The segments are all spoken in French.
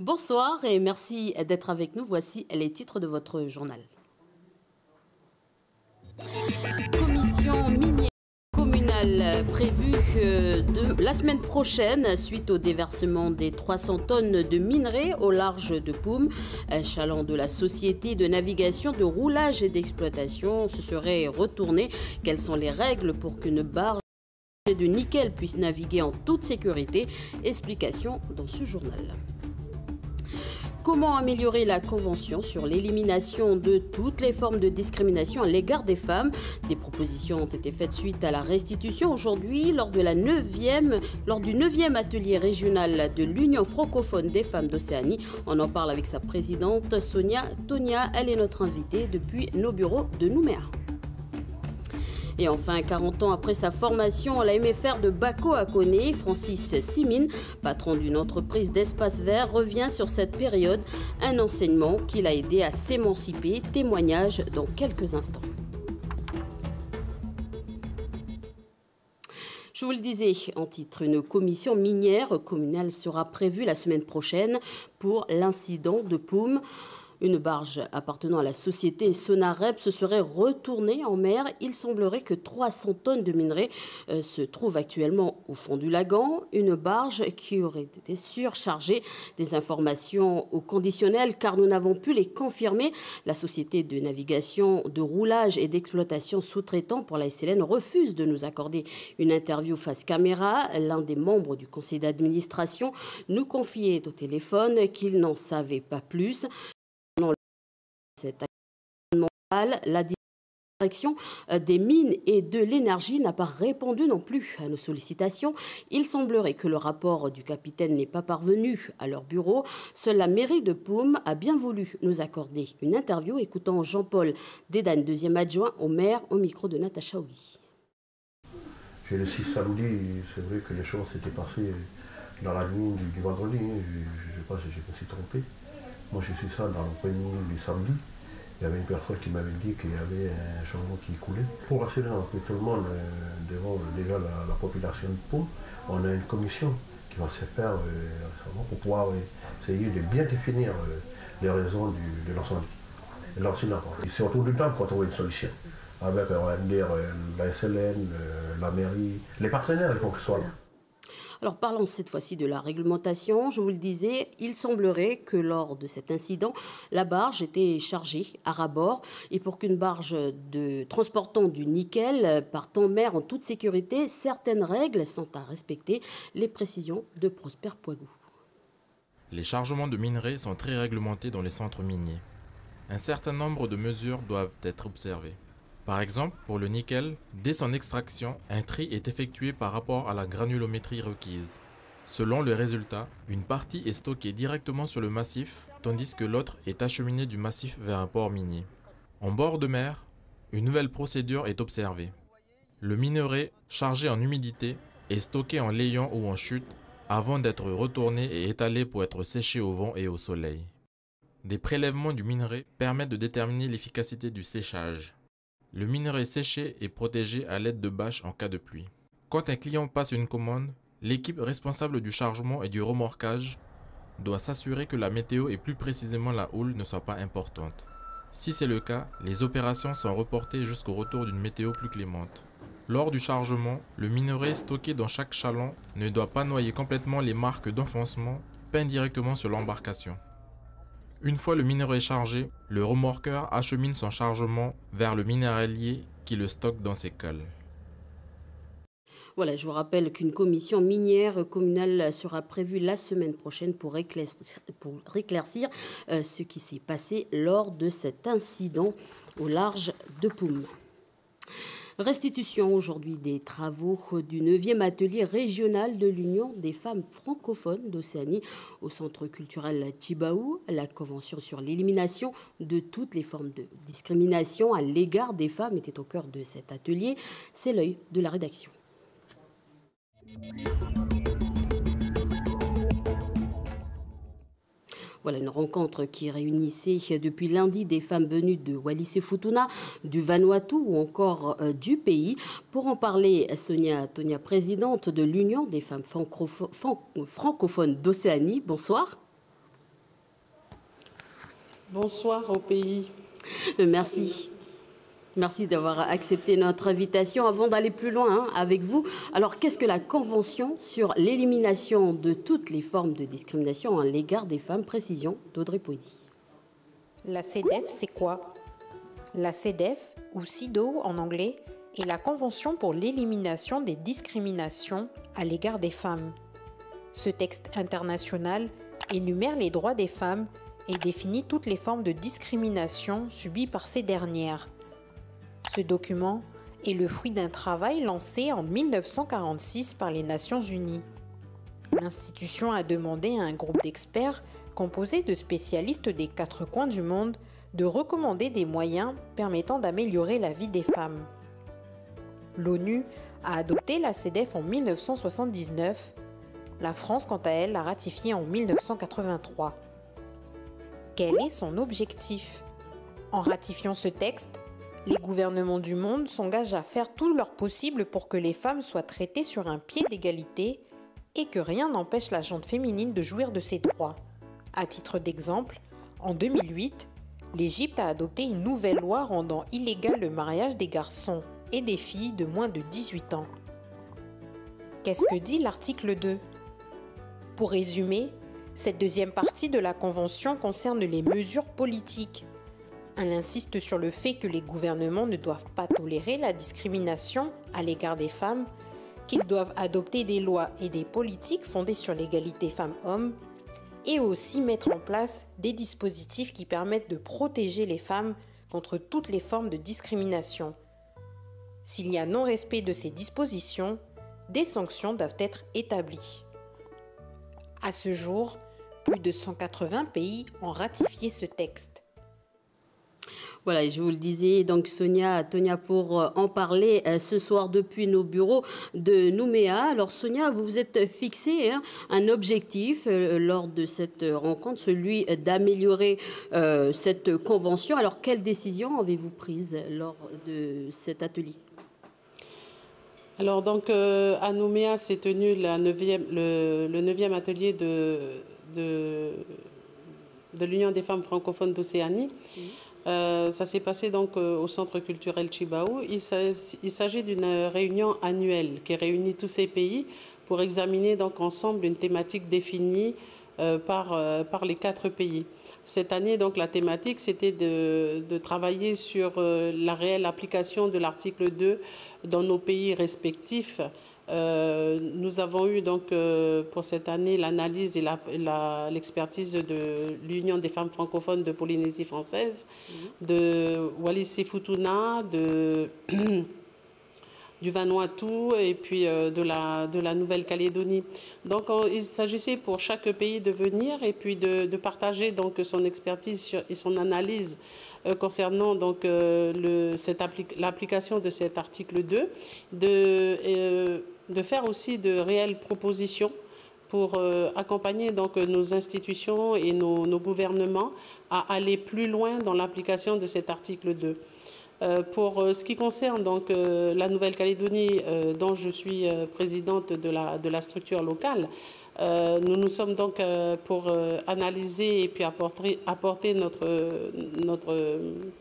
Bonsoir et merci d'être avec nous. Voici les titres de votre journal. Commission minière communale prévue la semaine prochaine suite au déversement des 300 tonnes de minerais au large de Poum. Un chaland de la société de navigation, de roulage et d'exploitation se serait retourné. Quelles sont les règles pour qu'une barge de nickel puisse naviguer en toute sécurité? Explication dans ce journal. Comment améliorer la Convention sur l'élimination de toutes les formes de discrimination à l'égard des femmes? Des propositions ont été faites suite à la restitution aujourd'hui lors du 9e atelier régional de l'Union francophone des femmes d'Océanie. On en parle avec sa présidente Sonia Tonia. Elle est notre invitée depuis nos bureaux de Nouméa. Et enfin, 40 ans après sa formation à la MFR de Bako à Koné, Francis Simine, patron d'une entreprise d'espace vert, revient sur cette période, un enseignement qui l'a aidé à s'émanciper. Témoignage dans quelques instants. Je vous le disais en titre, une commission minière communale sera prévue la semaine prochaine pour l'incident de Poum. Une barge appartenant à la société Sonarep se serait retournée en mer. Il semblerait que 300 tonnes de minerais se trouvent actuellement au fond du lagon. Une barge qui aurait été surchargée. Des informations au conditionnel car nous n'avons pu les confirmer. La société de navigation, de roulage et d'exploitation sous-traitant pour la SLN refuse de nous accorder une interview face caméra. L'un des membres du conseil d'administration nous confiait au téléphone qu'il n'en savait pas plus. La direction des mines et de l'énergie n'a pas répondu non plus à nos sollicitations. Il semblerait que le rapport du capitaine n'est pas parvenu à leur bureau. Seule la mairie de Poum a bien voulu nous accorder une interview. Écoutons Jean-Paul Dédane, deuxième adjoint au maire, au micro de Natacha Oui. Je le suis samedi, c'est vrai que les choses s'étaient passées dans la nuit du vendredi. Je ne sais pas si je me suis trompé. Moi, je suis ça dans l'après-midi du samedi. Il y avait une personne qui m'avait dit qu'il y avait un changement qui coulait. Pour rassurer un peu tout le monde, devant déjà la population de Poum, on a une commission qui va se faire récemment pour pouvoir essayer de bien définir les raisons de l'incident. Et c'est autour du temps qu'on trouve une solution. Avec, on va dire, la SLN, la mairie, les partenaires, il faut qu'ils soient là. Alors parlons cette fois-ci de la réglementation. Je vous le disais, il semblerait que lors de cet incident, la barge était chargée à ras-bord. Et pour qu'une barge transportant du nickel parte en mer en toute sécurité, certaines règles sont à respecter. Les précisions de Prosper Poigou. Les chargements de minerais sont très réglementés dans les centres miniers. Un certain nombre de mesures doivent être observées. Par exemple, pour le nickel, dès son extraction, un tri est effectué par rapport à la granulométrie requise. Selon le résultat, une partie est stockée directement sur le massif, tandis que l'autre est acheminée du massif vers un port minier. En bord de mer, une nouvelle procédure est observée. Le minerai, chargé en humidité, est stocké en layant ou en chute avant d'être retourné et étalé pour être séché au vent et au soleil. Des prélèvements du minerai permettent de déterminer l'efficacité du séchage. Le minerai séché est protégé à l'aide de bâches en cas de pluie. Quand un client passe une commande, l'équipe responsable du chargement et du remorquage doit s'assurer que la météo et plus précisément la houle ne soit pas importante. Si c'est le cas, les opérations sont reportées jusqu'au retour d'une météo plus clémente. Lors du chargement, le minerai stocké dans chaque chaland ne doit pas noyer complètement les marques d'enfoncement peintes directement sur l'embarcation. Une fois le minerai chargé, le remorqueur achemine son chargement vers le minéralier qui le stocke dans ses cales. Voilà, je vous rappelle qu'une commission minière communale sera prévue la semaine prochaine pour éclaircir ce qui s'est passé lors de cet incident au large de Poum. Restitution aujourd'hui des travaux du 9e atelier régional de l'Union des femmes francophones d'Océanie au Centre culturel Tjibaou. La Convention sur l'élimination de toutes les formes de discrimination à l'égard des femmes était au cœur de cet atelier. C'est l'œil de la rédaction. Voilà une rencontre qui réunissait depuis lundi des femmes venues de Wallis-et-Futuna, du Vanuatu ou encore du pays. Pour en parler, Sonia Tonia, présidente de l'Union des femmes francophones d'Océanie. Bonsoir. Bonsoir au pays. Merci. Merci d'avoir accepté notre invitation. Avant d'aller plus loin avec vous, alors qu'est-ce que la Convention sur l'élimination de toutes les formes de discrimination à l'égard des femmes? Précision d'Audrey Poëdi. La CEDEF, c'est quoi? La CEDEF, ou CEDAW en anglais, est la Convention pour l'élimination des discriminations à l'égard des femmes. Ce texte international énumère les droits des femmes et définit toutes les formes de discrimination subies par ces dernières. Ce document est le fruit d'un travail lancé en 1946 par les Nations Unies. L'institution a demandé à un groupe d'experts composé de spécialistes des 4 coins du monde de recommander des moyens permettant d'améliorer la vie des femmes. L'ONU a adopté la CEDEF en 1979. La France, quant à elle, l'a ratifiée en 1983. Quel est son objectif? En ratifiant ce texte, les gouvernements du monde s'engagent à faire tout leur possible pour que les femmes soient traitées sur un pied d'égalité et que rien n'empêche la gente féminine de jouir de ses droits. À titre d'exemple, en 2008, l'Égypte a adopté une nouvelle loi rendant illégal le mariage des garçons et des filles de moins de 18 ans. Qu'est-ce que dit l'article 2? Pour résumer, cette deuxième partie de la Convention concerne les mesures politiques. Elle insiste sur le fait que les gouvernements ne doivent pas tolérer la discrimination à l'égard des femmes, qu'ils doivent adopter des lois et des politiques fondées sur l'égalité femmes-hommes, et aussi mettre en place des dispositifs qui permettent de protéger les femmes contre toutes les formes de discrimination. S'il y a non-respect de ces dispositions, des sanctions doivent être établies. À ce jour, plus de 180 pays ont ratifié ce texte. Voilà, je vous le disais, donc Tonia, pour en parler ce soir depuis nos bureaux de Nouméa. Alors Sonia, vous vous êtes fixé un objectif lors de cette rencontre, celui d'améliorer cette convention. Alors quelle décision avez-vous prise lors de cet atelier? Alors donc à Nouméa s'est tenu le 9e atelier de l'Union des femmes francophones d'Océanie. Ça s'est passé donc au Centre culturel Chibaou. Il s'agit d'une réunion annuelle qui réunit tous ces pays pour examiner donc ensemble une thématique définie par les 4 pays. Cette année, donc, la thématique, c'était de travailler sur la réelle application de l'article 2 dans nos pays respectifs. Nous avons eu donc pour cette année l'analyse et l'expertise de l'Union des femmes francophones de Polynésie française, de Wallis-et-Futuna, du Vanuatu et puis de la Nouvelle-Calédonie. Donc il s'agissait pour chaque pays de venir et puis de partager donc son expertise et son analyse concernant donc l'application de cet article 2, de faire aussi de réelles propositions pour accompagner donc nos institutions et nos gouvernements à aller plus loin dans l'application de cet article 2. Pour ce qui concerne donc la Nouvelle-Calédonie, dont je suis présidente de la structure locale, nous sommes donc pour analyser et puis apporter notre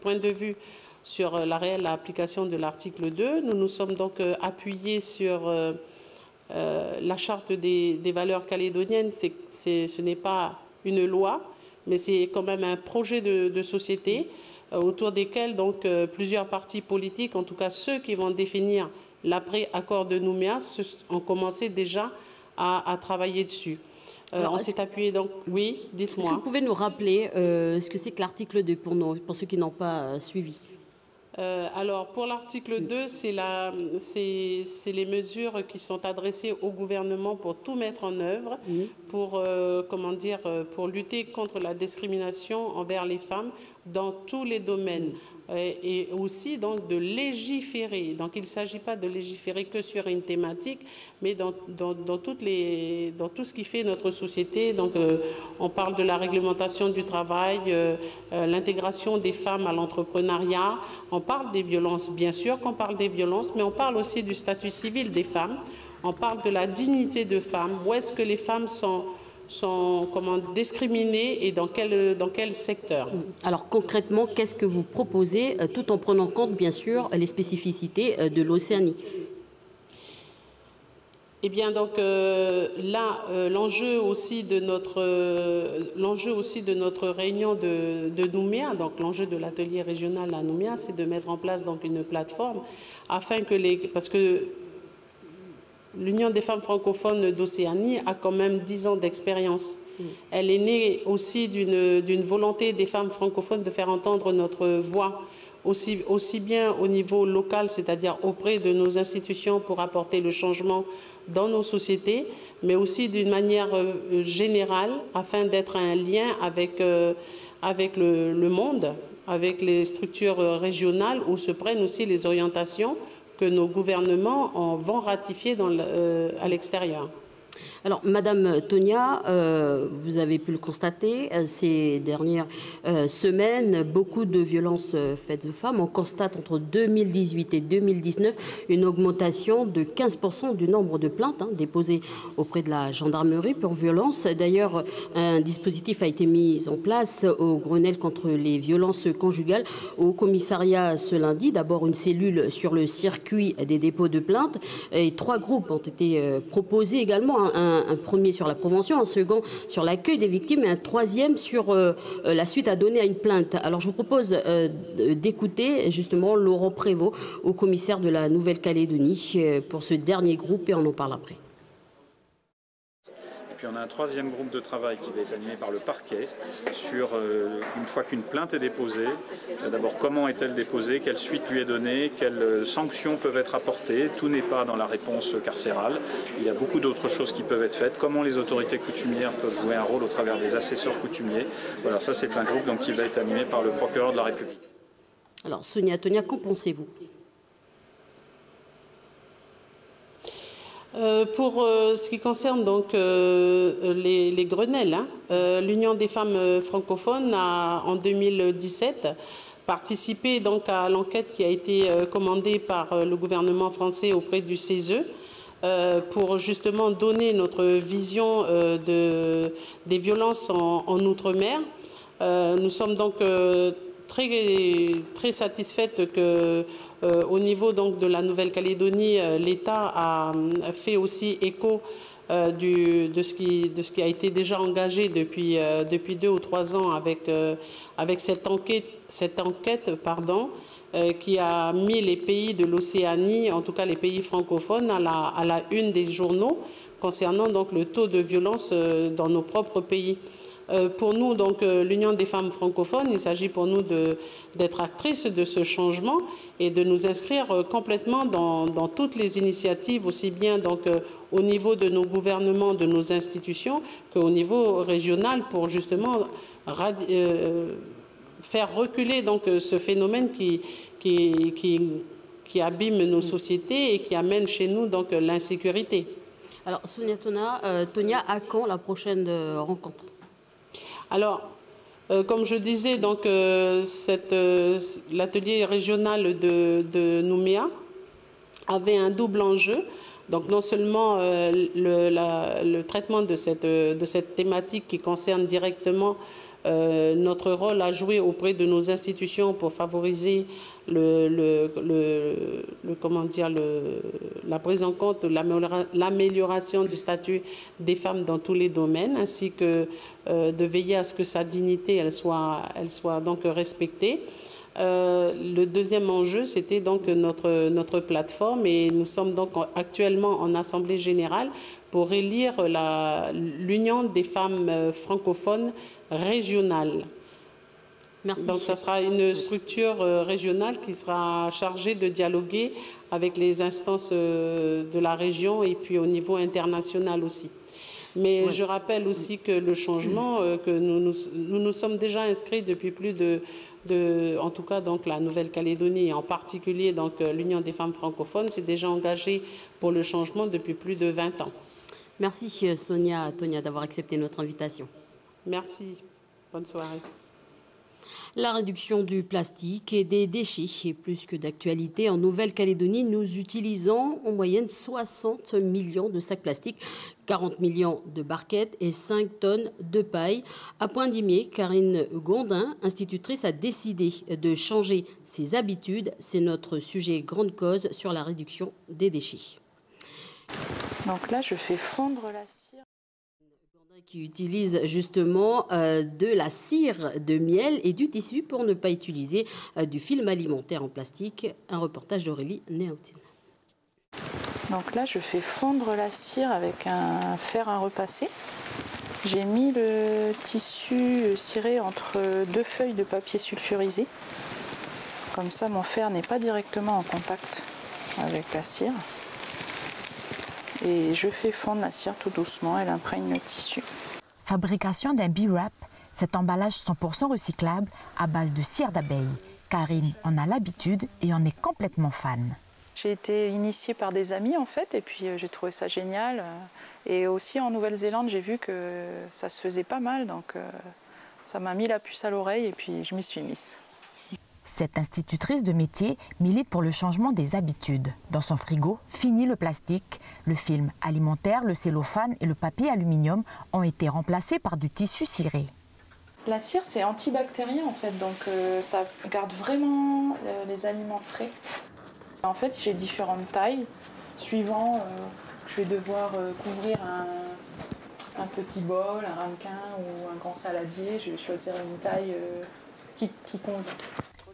point de vue sur la réelle application de l'article 2. Nous nous sommes donc appuyés sur la charte des valeurs calédoniennes. Ce n'est pas une loi, mais c'est quand même un projet de société autour desquels donc plusieurs partis politiques, en tout cas ceux qui vont définir l'après-accord de Nouméa, ont commencé déjà à travailler dessus. On s'est appuyé donc... Oui, dites-moi. Est-ce que vous pouvez nous rappeler ce que c'est que l'article 2 pour ceux qui n'ont pas suivi? Alors, pour l'article 2, c'est les mesures qui sont adressées au gouvernement pour tout mettre en œuvre, pour lutter contre la discrimination envers les femmes dans tous les domaines. Et aussi donc de légiférer. Donc il ne s'agit pas de légiférer que sur une thématique, mais dans tout ce qui fait notre société. Donc on parle de la réglementation du travail, l'intégration des femmes à l'entrepreneuriat. On parle des violences, bien sûr qu'on parle des violences, mais on parle aussi du statut civil des femmes. On parle de la dignité de femmes. Où est-ce que les femmes sont sont discriminés et dans quel secteur. Alors concrètement, qu'est-ce que vous proposez tout en prenant en compte bien sûr les spécificités de l'Océanie? Eh bien, donc là, l'enjeu aussi de notre réunion de Nouméa, donc l'enjeu de l'atelier régional à Nouméa, c'est de mettre en place donc une plateforme afin que parce que l'Union des femmes francophones d'Océanie a quand même 10 ans d'expérience. Elle est née aussi d'une volonté des femmes francophones de faire entendre notre voix, aussi bien au niveau local, c'est-à-dire auprès de nos institutions pour apporter le changement dans nos sociétés, mais aussi d'une manière générale, afin d'être un lien avec le monde, avec les structures régionales, où se prennent aussi les orientations que nos gouvernements vont ratifier à l'extérieur. Alors, Madame Tonia, vous avez pu le constater, ces dernières semaines, beaucoup de violences faites aux femmes. On constate entre 2018 et 2019 une augmentation de 15% du nombre de plaintes déposées auprès de la gendarmerie pour violence. D'ailleurs, un dispositif a été mis en place au Grenelle contre les violences conjugales au commissariat ce lundi. D'abord, une cellule sur le circuit des dépôts de plaintes et 3 groupes ont été proposés également. Un premier sur la prévention, un second sur l'accueil des victimes et un troisième sur la suite à donner à une plainte. Alors je vous propose d'écouter justement Laurent Prévost, au commissaire de la Nouvelle-Calédonie, pour ce dernier groupe et on en parle après. Puis on a un troisième groupe de travail qui va être animé par le parquet sur, une fois qu'une plainte est déposée, d'abord comment est-elle déposée, quelle suite lui est donnée, quelles sanctions peuvent être apportées. Tout n'est pas dans la réponse carcérale. Il y a beaucoup d'autres choses qui peuvent être faites. Comment les autorités coutumières peuvent jouer un rôle au travers des assesseurs coutumiers. Voilà, ça c'est un groupe donc, qui va être animé par le procureur de la République. Alors Sonia Tonia, qu'en pensez-vous ? Pour ce qui concerne donc les Grenelles, l'Union des femmes francophones a en 2017 participé donc à l'enquête qui a été commandée par le gouvernement français auprès du CESE pour justement donner notre vision des violences en Outre-mer. Nous sommes donc très satisfaite que au niveau donc de la Nouvelle-Calédonie, l'État a fait aussi écho de ce qui a été déjà engagé depuis 2 ou 3 ans avec cette enquête qui a mis les pays de l'Océanie, en tout cas les pays francophones, à la une des journaux concernant donc le taux de violence dans nos propres pays. Pour nous, donc, l'Union des femmes francophones, il s'agit pour nous d'être actrices de ce changement et de nous inscrire complètement dans toutes les initiatives, aussi bien donc, au niveau de nos gouvernements, de nos institutions, qu'au niveau régional, pour justement faire reculer donc, ce phénomène qui abîme nos sociétés et qui amène chez nous donc l'insécurité. Alors, Sonia Tonia, à quand la prochaine rencontre ? Alors, comme je disais, donc l'atelier régional de Nouméa avait un double enjeu. Donc, non seulement le traitement de cette thématique qui concerne directement notre rôle à jouer auprès de nos institutions pour favoriser la prise en compte, l'amélioration du statut des femmes dans tous les domaines, ainsi que de veiller à ce que sa dignité elle soit donc respectée. Le deuxième enjeu, c'était donc notre plateforme et nous sommes donc actuellement en Assemblée générale pour élire l'Union des femmes francophones régionale. Merci. Donc, ça sera une structure régionale qui sera chargée de dialoguer avec les instances de la région et puis au niveau international aussi. Mais oui, je rappelle aussi que le changement, que nous sommes déjà inscrits depuis plus en tout cas donc la Nouvelle-Calédonie et en particulier donc l'Union des femmes francophones s'est déjà engagée pour le changement depuis plus de 20 ans. Merci Sonia Tonia d'avoir accepté notre invitation. Merci. Bonne soirée. La réduction du plastique et des déchets est plus que d'actualité. En Nouvelle-Calédonie, nous utilisons en moyenne 60 millions de sacs plastiques, 40 millions de barquettes et 5 tonnes de paille. À Pointe-d'Imier, Karine Gondin, institutrice, a décidé de changer ses habitudes. C'est notre sujet grande cause sur la réduction des déchets. Donc là, je fais fondre la cire. Qui utilise justement de la cire de miel et du tissu pour ne pas utiliser du film alimentaire en plastique. Un reportage d'Aurélie Néautine. Donc là, je fais fondre la cire avec un fer à repasser. J'ai mis le tissu ciré entre 2 feuilles de papier sulfurisé. Comme ça, mon fer n'est pas directement en contact avec la cire. Et je fais fondre la cire tout doucement, elle imprègne le tissu. Fabrication d'un B-Wrap, cet emballage 100% recyclable à base de cire d'abeille. Karine en a l'habitude et en est complètement fan. J'ai été initiée par des amis en fait, et puis j'ai trouvé ça génial. Et aussi en Nouvelle-Zélande, j'ai vu que ça se faisait pas mal, donc ça m'a mis la puce à l'oreille et puis je m'y suis mise. Cette institutrice de métier milite pour le changement des habitudes. Dans son frigo, fini le plastique. Le film alimentaire, le cellophane et le papier aluminium ont été remplacés par du tissu ciré. La cire, c'est antibactérien en fait, donc ça garde vraiment les aliments frais. En fait, j'ai différentes tailles. Suivant, je vais devoir couvrir un petit bol, un ramequin ou un grand saladier. Je vais choisir une taille qui convient.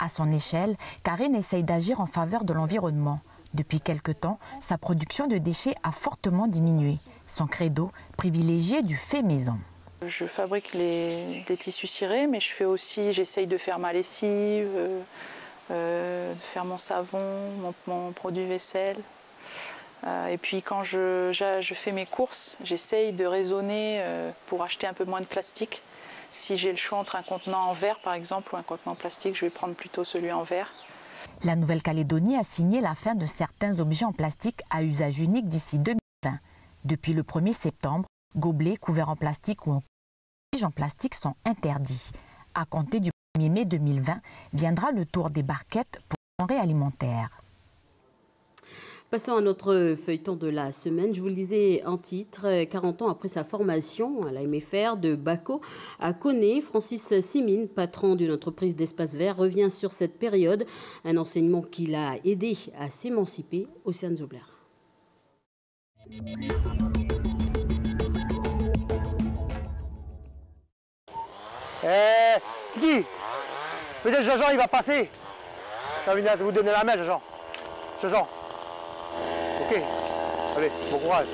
À son échelle, Karine essaye d'agir en faveur de l'environnement. Depuis quelque temps, sa production de déchets a fortement diminué. Son credo, privilégier du fait maison. Je fabrique des tissus cirés, mais j'essaye de faire ma lessive, de faire mon savon, mon produit vaisselle. Et puis quand je fais mes courses, j'essaye de raisonner pour acheter un peu moins de plastique. Si j'ai le choix entre un contenant en verre, par exemple, ou un contenant en plastique, je vais prendre plutôt celui en verre. La Nouvelle-Calédonie a signé la fin de certains objets en plastique à usage unique d'ici 2020. Depuis le 1er septembre, gobelets, couverts en plastique ou en plastique sont interdits. À compter du 1er mai 2020, viendra le tour des barquettes pour le denrées alimentaires. Passons à notre feuilleton de la semaine. Je vous le disais en titre, 40 ans après sa formation à la MFR de Bako à Koné, Francis Simine, patron d'une entreprise d'espace vert, revient sur cette période, un enseignement qui l'a aidé à s'émanciper. Océane Zobler. Qui peut-être Jean-Jean il va passer. Ça vient de vous donner la main, Jean-Jean. Jean-Jean. Ok, allez, bon courage.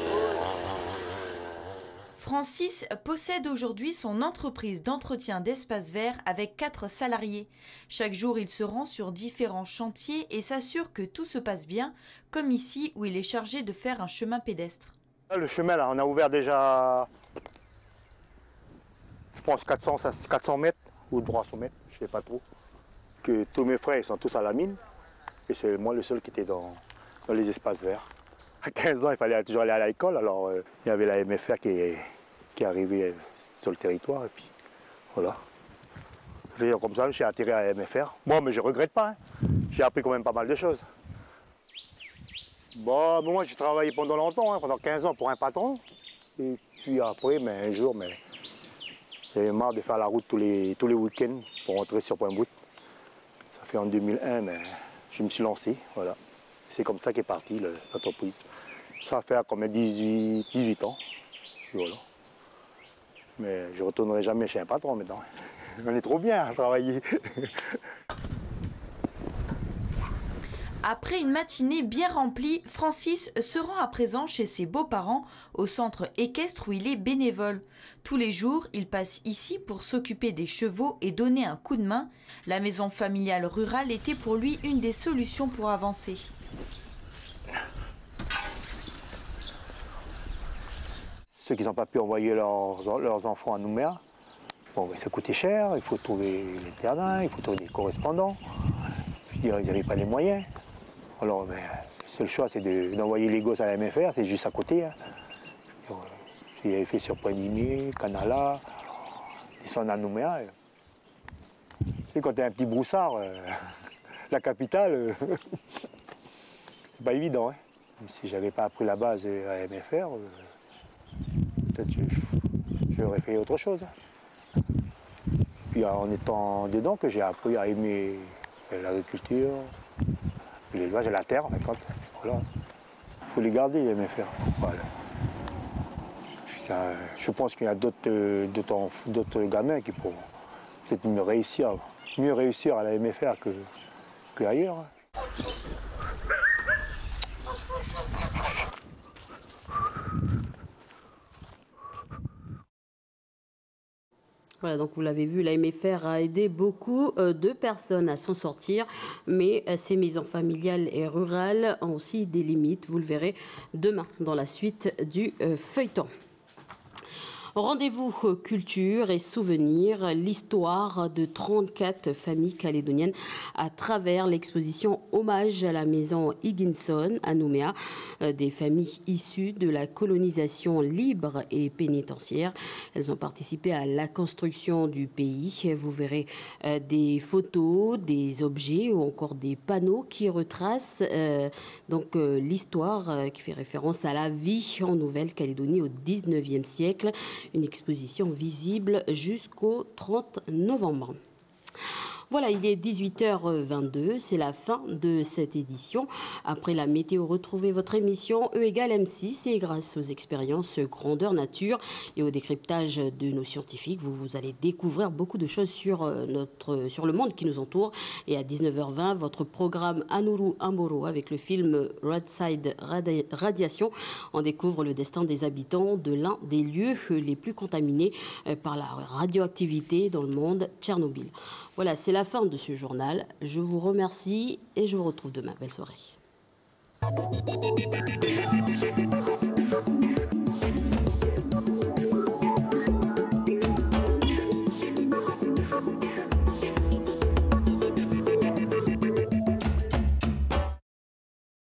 Francis possède aujourd'hui son entreprise d'entretien d'espaces verts avec 4 salariés. Chaque jour, il se rend sur différents chantiers et s'assure que tout se passe bien, comme ici où il est chargé de faire un chemin pédestre. Le chemin, là, on a ouvert déjà, je pense, 400 mètres ou 300 mètres, je ne sais pas trop. Que tous mes frères ils sont tous à la mine et c'est moi le seul qui était dans les espaces verts. À 15 ans, il fallait toujours aller à l'école, alors il y avait la MFR qui arrivait sur le territoire et puis voilà. Comme ça, je suis atterri à la MFR. Bon, mais je ne regrette pas, hein. J'ai appris quand même pas mal de choses. Bon, moi j'ai travaillé pendant longtemps, hein, pendant 15 ans pour un patron. Et puis après, un jour, j'avais marre de faire la route tous les week-ends pour rentrer sur Pointe-Brute. Ça fait en 2001, mais je me suis lancé, voilà. C'est comme ça qu'est partie l'entreprise. Ça va faire comme 18 ans, voilà. Mais je ne retournerai jamais chez un patron maintenant. On est trop bien à travailler. Après une matinée bien remplie, Francis se rend à présent chez ses beaux-parents au centre équestre où il est bénévole. Tous les jours, il passe ici pour s'occuper des chevaux et donner un coup de main. La maison familiale rurale était pour lui une des solutions pour avancer. Ceux qui n'ont pas pu envoyer leurs enfants à Nouméa, bon, ça coûtait cher, il faut trouver les terrains, il faut trouver des correspondants. Je veux dire, ils n'avaient pas les moyens. Alors, le seul choix, c'est d'envoyer les gosses à la MFR, c'est juste à côté. Hein. J'avais fait sur Pointe-d'Imier, Canala, descendre à Nouméa. sais, quand tu es un petit broussard, la capitale, c'est pas évident. Hein. Si j'avais pas appris la base à MFR, peut-être j'aurais fait autre chose. Puis en étant dedans que j'ai appris à aimer l'agriculture, l'élevage et la terre, en fait. Voilà. Il faut les garder, les MFR. Voilà. Je pense qu'il y a d'autres gamins qui pourront peut-être mieux réussir à la MFR qu'ailleurs. Voilà, donc vous l'avez vu, la MFR a aidé beaucoup de personnes à s'en sortir, mais ces maisons familiales et rurales ont aussi des limites. Vous le verrez demain dans la suite du feuilleton. Rendez-vous culture et souvenirs, l'histoire de 34 familles calédoniennes à travers l'exposition Hommage à la maison Higginson à Nouméa, des familles issues de la colonisation libre et pénitentiaire. Elles ont participé à la construction du pays. Vous verrez des photos, des objets ou encore des panneaux qui retracent l'histoire qui fait référence à la vie en Nouvelle-Calédonie au 19e siècle. Une exposition visible jusqu'au 30 novembre. Voilà, il est 18h22, c'est la fin de cette édition. Après la météo, retrouvez votre émission E = M6 et grâce aux expériences grandeur nature et au décryptage de nos scientifiques, vous allez découvrir beaucoup de choses sur le monde qui nous entoure. Et à 19h20, votre programme Anuru Amboro avec le film Roadside Radiation. On découvre le destin des habitants de l'un des lieux les plus contaminés par la radioactivité dans le monde, Tchernobyl. Voilà, c'est la fin de ce journal. Je vous remercie et je vous retrouve demain. Belle soirée.